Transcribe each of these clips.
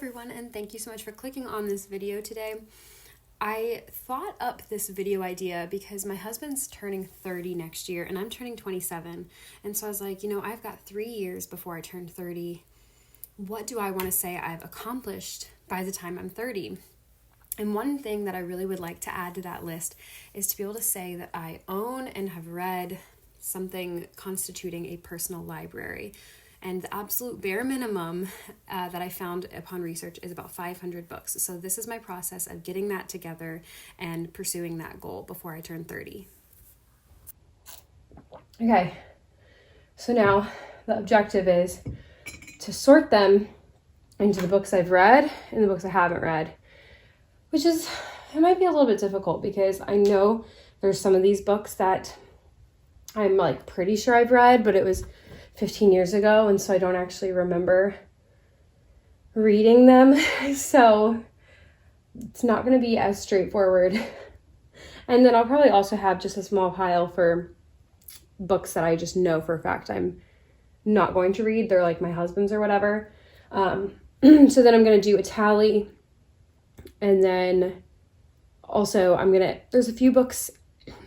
everyone, and thank you so much for clicking on this video today. I thought up this video idea because my husband's turning 30 next year and I'm turning 27. And so I was like, I've got 3 years before I turn 30. What do I want to say I've accomplished by the time I'm 30? And one thing that I really would like to add to that list is to be able to say that I own and have read something constituting a personal library. And the absolute bare minimum that I found upon research is about 500 books. So this is my process of getting that together and pursuing that goal before I turn 30. Okay, so now the objective is to sort them into the books I've read and the books I haven't read, it might be a little bit difficult because I know there's some of these books that I'm pretty sure I've read, but it was 15 years ago, and so I don't actually remember reading them. So it's not going to be as straightforward. And then I'll probably also have just a small pile for books that I just know for a fact I'm not going to read. They're like my husband's or whatever. So then I'm going to do a tally. And then also there's a few books,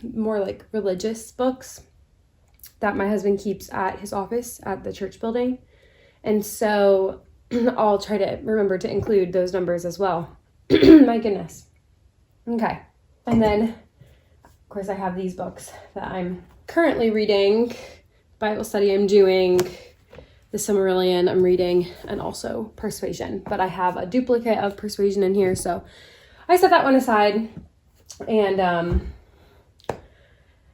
more like religious books, that my husband keeps at his office at the church building. And so I'll try to remember to include those numbers as well. My goodness. Okay. And then, of course, I have these books that I'm currently reading, Bible study I'm doing, the Silmarillion I'm reading, and also Persuasion. But I have a duplicate of Persuasion in here, so I set that one aside. And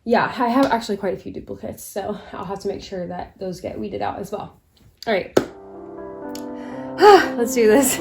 yeah, I have actually quite a few duplicates, so I'll have to make sure that those get weeded out as well. All right, let's do this.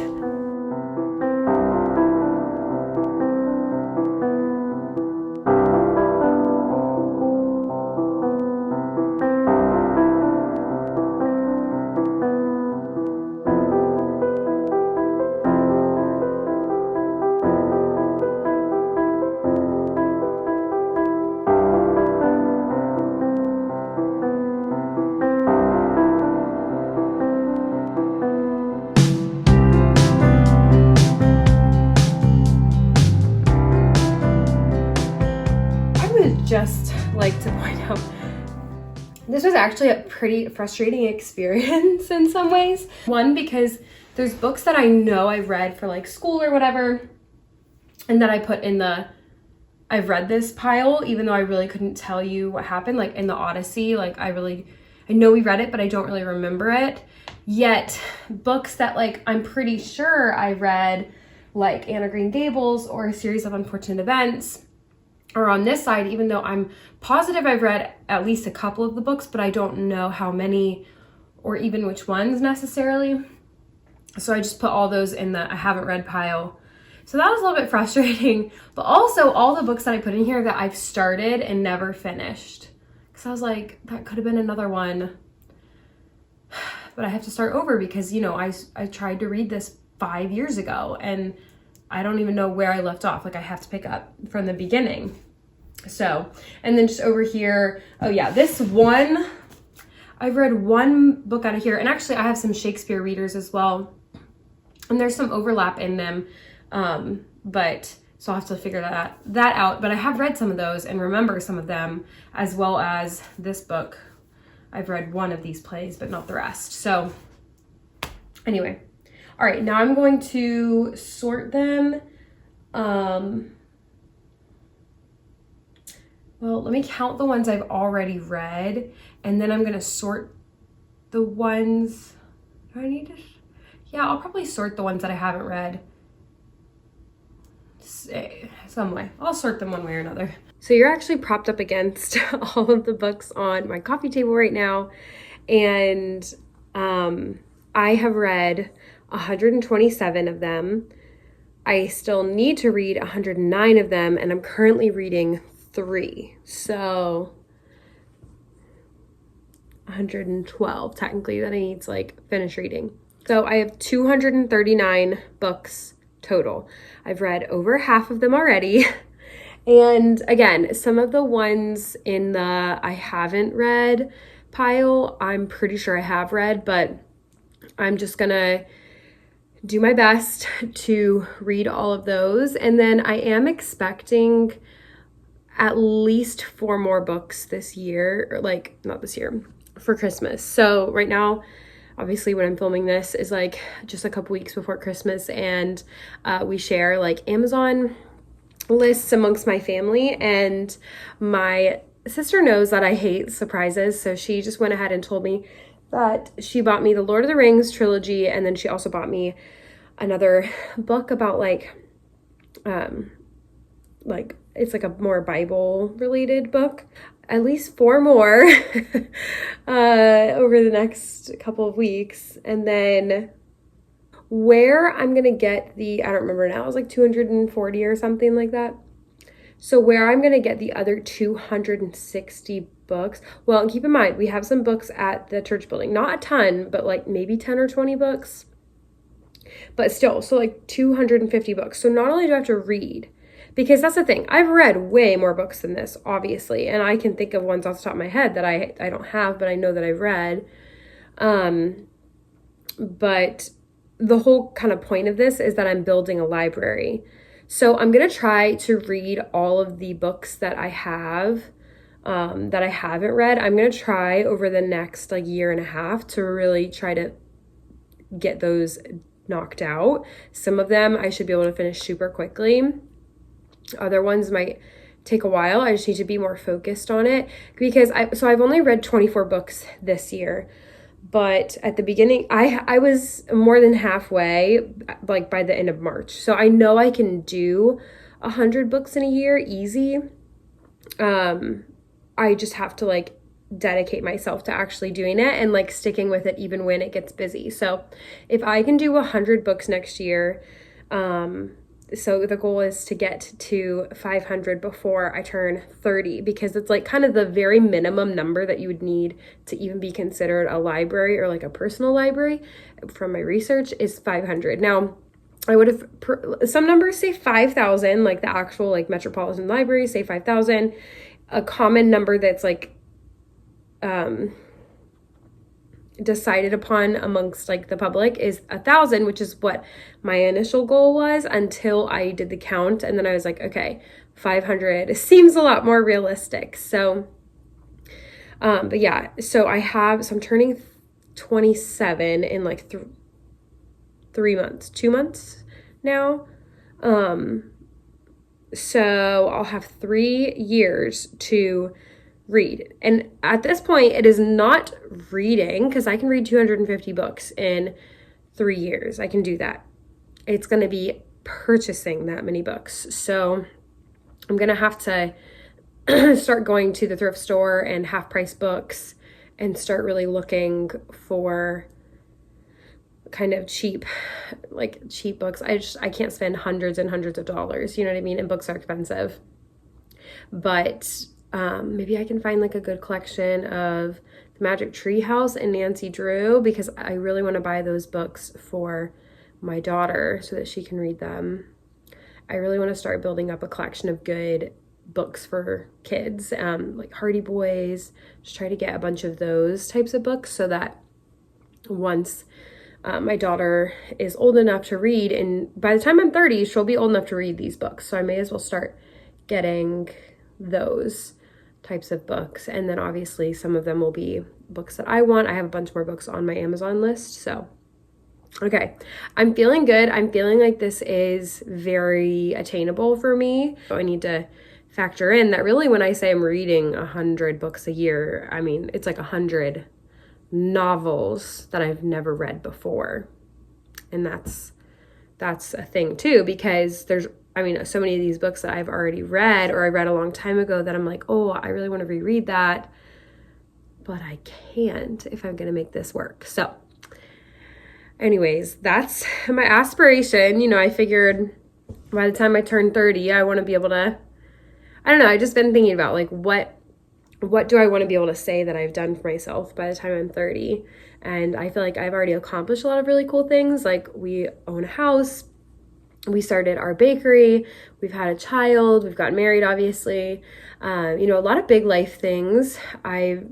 Just like to point out, this was actually a pretty frustrating experience in some ways. One, because there's books that I know I've read for school or whatever, and that I put in the I've read this pile, even though I really couldn't tell you what happened. Like in the Odyssey, I know we read it, but I don't really remember it. Yet books that I'm pretty sure I read, like Anne of Green Gables or A Series of Unfortunate Events, or on this side, even though I'm positive I've read at least a couple of the books, but I don't know how many or even which ones necessarily. So I just put all those in the I haven't read pile. So that was a little bit frustrating, but also all the books that I put in here that I've started and never finished. Because I was like, that could have been another one. But I have to start over because, I tried to read this 5 years ago and I don't even know where I left off. I have to pick up from the beginning. So, and then just over here, oh yeah, this one, I've read one book out of here. And actually I have some Shakespeare readers as well. And there's some overlap in them. But so I'll have to figure that out. But I have read some of those and remember some of them, as well as this book. I've read one of these plays, but not the rest. So anyway. All right, now I'm going to sort them. Well, let me count the ones I've already read, and then I'm going to sort the ones. Do I need to? Yeah, I'll probably sort the ones that I haven't read some way. I'll sort them one way or another. So you're actually propped up against all of the books on my coffee table right now, and I have read 127 of them. I still need to read 109 of them, and I'm currently reading 3. So 112 technically that I need to finish reading. So I have 239 books total. I've read over half of them already. And again, some of the ones in the I haven't read pile, I'm pretty sure I have read, but I'm just gonna do my best to read all of those. And then I am expecting at least 4 more books this year, or like not this year, for Christmas. So right now, obviously when I'm filming this is like just a couple weeks before Christmas, and we share like Amazon lists amongst my family, and my sister knows that I hate surprises, so she just went ahead and told me that she bought me the Lord of the Rings trilogy, and then she also bought me another book about like it's like a more Bible related book. At least 4 more over the next couple of weeks. And then where I'm gonna get I don't remember now, it was like 240 or something like that. So where I'm gonna get the other 260 books, well, and keep in mind, we have some books at the church building, not a ton, but like maybe 10 or 20 books, but still, so like 250 books. So not only do I have to read, because that's the thing, I've read way more books than this, obviously, and I can think of ones off the top of my head that I don't have, but I know that I've read. But the whole kind of point of this is that I'm building a library. So I'm going to try to read all of the books that I have, that I haven't read. I'm going to try over the next like year and a half to really try to get those knocked out. Some of them I should be able to finish super quickly. Other ones might take a while. I just need to be more focused on it, because I've only read 24 books this year, but at the beginning I was more than halfway, like by the end of March. So I know I can do 100 books in a year easy. I just have to like dedicate myself to actually doing it and like sticking with it even when it gets busy. So if I can do 100 books next year, so the goal is to get to 500 before I turn 30, because it's like kind of the very minimum number that you would need to even be considered a library or like a personal library. From my research is 500. Now, I would have, some numbers say 5,000, like the actual like metropolitan libraries say 5,000. A common number that's like decided upon amongst like the public is 1,000, which is what my initial goal was until I did the count, and then I was like, okay, 500 seems a lot more realistic. So but yeah, so I'm turning 27 in like 3 months, 2 months now. So I'll have 3 years to read. And at this point, it is not reading, because I can read 250 books in 3 years. I can do that. It's going to be purchasing that many books. So I'm going to have to start going to the thrift store and half price books and start really looking for kind of cheap books. I can't spend hundreds and hundreds of dollars, you know what I mean? And books are expensive. But maybe I can find like a good collection of The Magic Tree House and Nancy Drew, because I really want to buy those books for my daughter so that she can read them. I really want to start building up a collection of good books for kids, like Hardy Boys. Just try to get a bunch of those types of books so that once my daughter is old enough to read, and by the time I'm 30, she'll be old enough to read these books. So I may as well start getting those types of books. And then obviously some of them will be books that I want. I have a bunch more books on my Amazon list. So, okay, I'm feeling good. I'm feeling like this is very attainable for me. So I need to factor in that really when I say I'm reading 100 books a year, I mean, it's like 100 novels that I've never read before. And that's a thing too, because there's so many of these books that I've already read or I read a long time ago that I'm like, oh, I really want to reread that, but I can't if I'm going to make this work. So anyways, that's my aspiration. You know, I figured by the time I turn 30, I want to be able to, I don't know, I've just been thinking about like, what do I want to be able to say that I've done for myself by the time I'm 30? And I feel like I've already accomplished a lot of really cool things. Like we own a house. We started our bakery, we've had a child, we've gotten married, obviously, a lot of big life things. I've,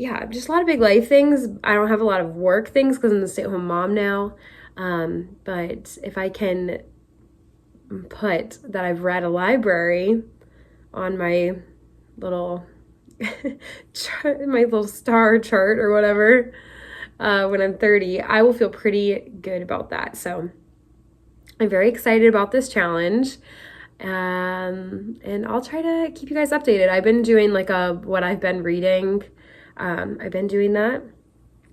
yeah, just a lot of big life things. I don't have a lot of work things because I'm the stay-at-home mom now. But if I can put that I've read a library on my little my little star chart or whatever, when I'm 30, I will feel pretty good about that. So I'm very excited about this challenge. And I'll try to keep you guys updated. I've been doing like what I've been reading. I've been doing that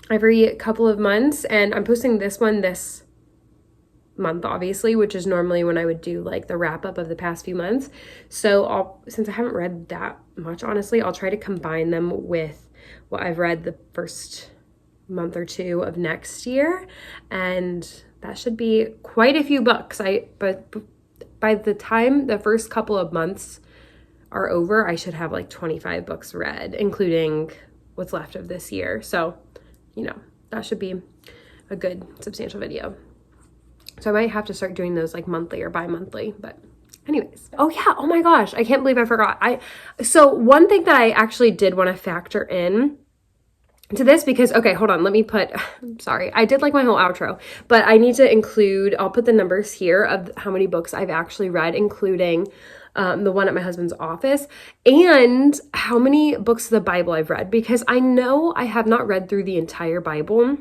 every couple of months, and I'm posting this one this month, obviously, which is normally when I would do like the wrap up of the past few months. So since I haven't read that much, honestly, I'll try to combine them with what I've read the first month or two of next year, and that should be quite a few books. But by the time the first couple of months are over, I should have like 25 books read, including what's left of this year. So, that should be a good substantial video. So I might have to start doing those like monthly or bi-monthly, but anyways. Oh yeah, oh my gosh, I can't believe I forgot. So one thing that I actually did want to factor in to this, because, okay, hold on, I'm sorry, I did like my whole outro, but I need to include, I'll put the numbers here of how many books I've actually read, including the one at my husband's office, and how many books of the Bible I've read, because I know I have not read through the entire Bible,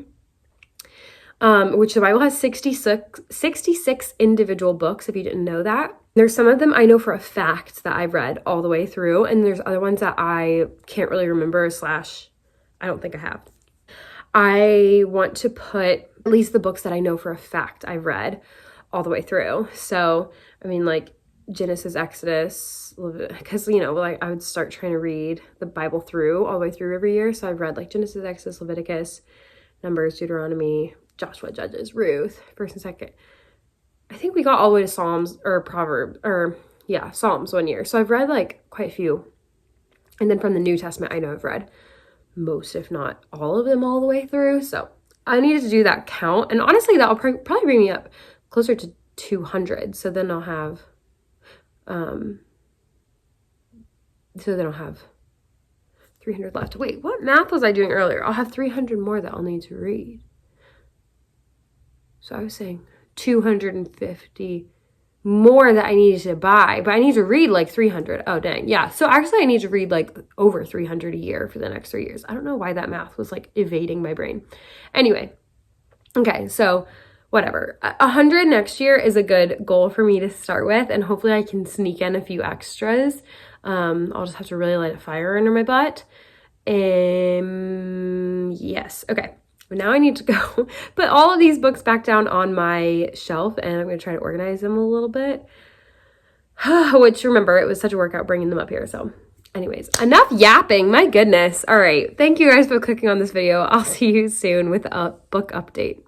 which the Bible has 66 individual books, if you didn't know that. There's some of them I know for a fact that I've read all the way through, and there's other ones that I can't really remember / I don't think I have. I want to put at least the books that I know for a fact I've read all the way through. So, I mean, like Genesis, Exodus, because, like I would start trying to read the Bible all the way through every year. So I've read like Genesis, Exodus, Leviticus, Numbers, Deuteronomy, Joshua, Judges, Ruth, 1st and 2nd. I think we got all the way to Psalms or Proverbs, Psalms one year. So I've read like quite a few. And then from the New Testament, I know I've read most, if not all of them all the way through. So I needed to do that count. And honestly, that'll probably bring me up closer to 200. So then I'll have, 300 left. Wait, what math was I doing earlier? I'll have 300 more that I'll need to read. So I was saying 250 more that I needed to buy, but I need to read like 300. Oh, dang. Yeah. So actually I need to read like over 300 a year for the next 3 years. I don't know why that math was like evading my brain. Anyway. Okay. So whatever. 100 next year is a good goal for me to start with, and hopefully I can sneak in a few extras. I'll just have to really light a fire under my butt. Yes. Okay. But now I need to go put all of these books back down on my shelf, and I'm going to try to organize them a little bit. Which, remember, it was such a workout bringing them up here. So anyways, enough yapping. My goodness. All right. Thank you guys for clicking on this video. I'll see you soon with a book update.